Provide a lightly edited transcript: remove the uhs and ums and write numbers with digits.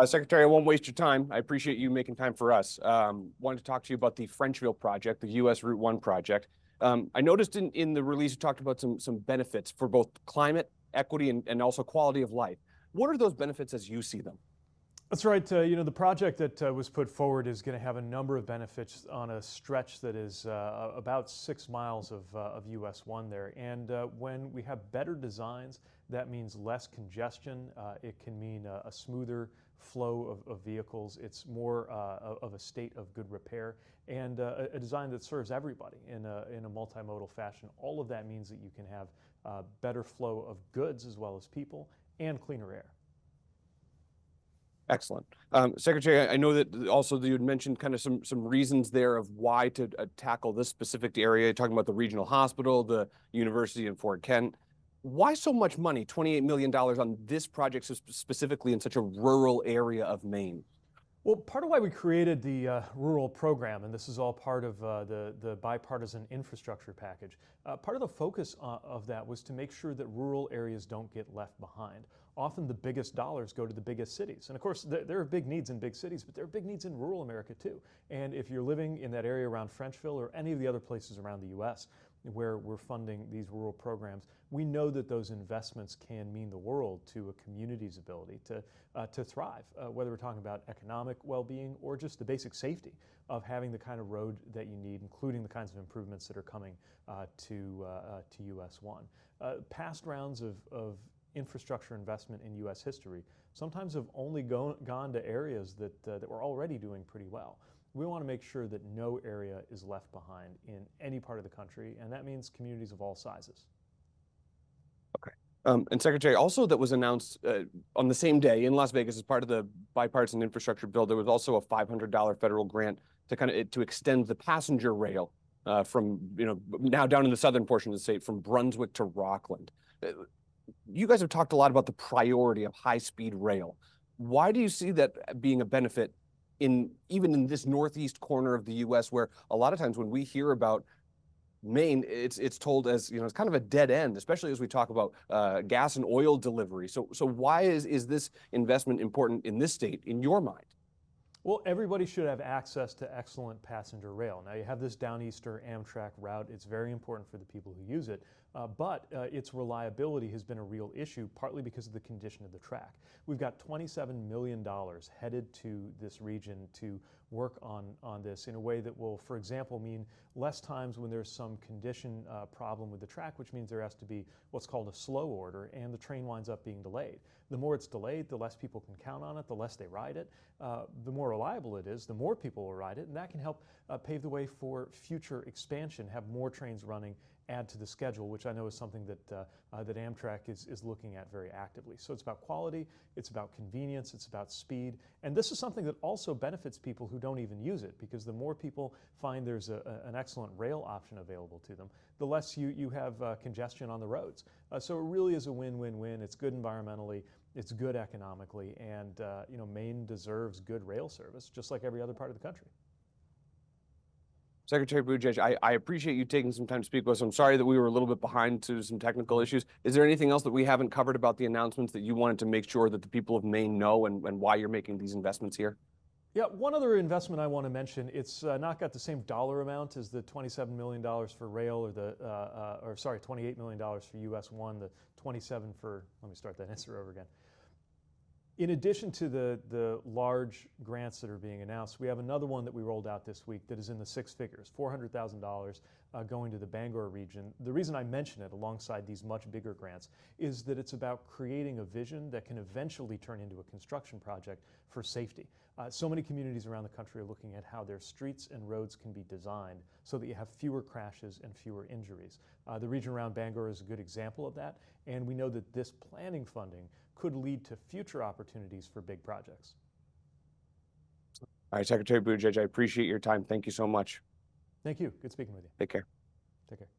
Secretary, I won't waste your time. I appreciate you making time for us. Wanted to talk to you about the Frenchville project, the U.S. Route 1 project. I noticed in the release you talked about some benefits for both climate, equity, and also quality of life. What are those benefits as you see them? That's right. The project that was put forward is going to have a number of benefits on a stretch that is about 6 miles of US 1 there. And when we have better designs, that means less congestion. It can mean a smoother flow of vehicles. It's more of a state of good repair and a design that serves everybody in a multimodal fashion. All of that means that you can have better flow of goods as well as people and cleaner air. Excellent. Secretary, I know that also you had mentioned kind of some reasons there of why to tackle this specific area, talking about the regional hospital, the university in Fort Kent. Why so much money, $28 million on this project specifically in such a rural area of Maine? Well, part of why we created the rural program, and this is all part of the bipartisan infrastructure package, part of the focus of that was to make sure that rural areas don't get left behind. Often the biggest dollars go to the biggest cities. And of course, there are big needs in big cities, but there are big needs in rural America too. And if you're living in that area around Frenchville or any of the other places around the U.S. where we're funding these rural programs, we know that those investments can mean the world to a community's ability to thrive, whether we're talking about economic well-being or just the basic safety of having the kind of road that you need, including the kinds of improvements that are coming to US 1. Past rounds of infrastructure investment in U.S. history sometimes have only gone to areas that were already doing pretty well. We want to make sure that no area is left behind in any part of the country, and that means communities of all sizes. Okay. And Secretary, also that was announced on the same day in Las Vegas as part of the bipartisan infrastructure bill, there was also a $500 federal grant to extend the passenger rail from now down in the southern portion of the state from Brunswick to Rockland. You guys have talked a lot about the priority of high-speed rail. Why do you see that being a benefit even in this northeast corner of the U.S., where a lot of times when we hear about Maine, it's told as it's kind of a dead end, especially as we talk about gas and oil delivery. So why is this investment important in this state in your mind? Well, everybody should have access to excellent passenger rail. Now, you have this Downeaster Amtrak route. It's very important for the people who use it, but its reliability has been a real issue, partly because of the condition of the track. We've got $27 million headed to this region to work on this in a way that will, for example, mean less times when there's some condition problem with the track, which means there has to be what's called a slow order, and the train winds up being delayed. The more it's delayed, the less people can count on it, the less they ride it. The more reliable it is, the more people will ride it, and that can help pave the way for future expansion, have more trains running, add to the schedule, which I know is something that Amtrak is looking at very actively. So it's about quality, it's about convenience, it's about speed, and this is something that also benefits people who don't even use it, because the more people find there's an excellent rail option available to them, the less you have congestion on the roads. So it really is a win-win-win. It's good environmentally, it's good economically, and Maine deserves good rail service, just like every other part of the country. Secretary Buttigieg, I appreciate you taking some time to speak with us. I'm sorry that we were a little bit behind to some technical issues. Is there anything else that we haven't covered about the announcements that you wanted to make sure that the people of Maine know and why you're making these investments here? Yeah, one other investment I want to mention, it's not got the same dollar amount as the $27 million for rail or $28 million for US 1, the 27 for, let me start that answer over again. In addition to the large grants that are being announced, we have another one that we rolled out this week that is in the six figures, $400,000 going to the Bangor region. The reason I mention it alongside these much bigger grants is that it's about creating a vision that can eventually turn into a construction project for safety. So many communities around the country are looking at how their streets and roads can be designed so that you have fewer crashes and fewer injuries. The region around Bangor is a good example of that, and we know that this planning funding could lead to future opportunities for big projects. All right, Secretary Buttigieg, I appreciate your time. Thank you so much. Thank you. Good speaking with you. Take care. Take care.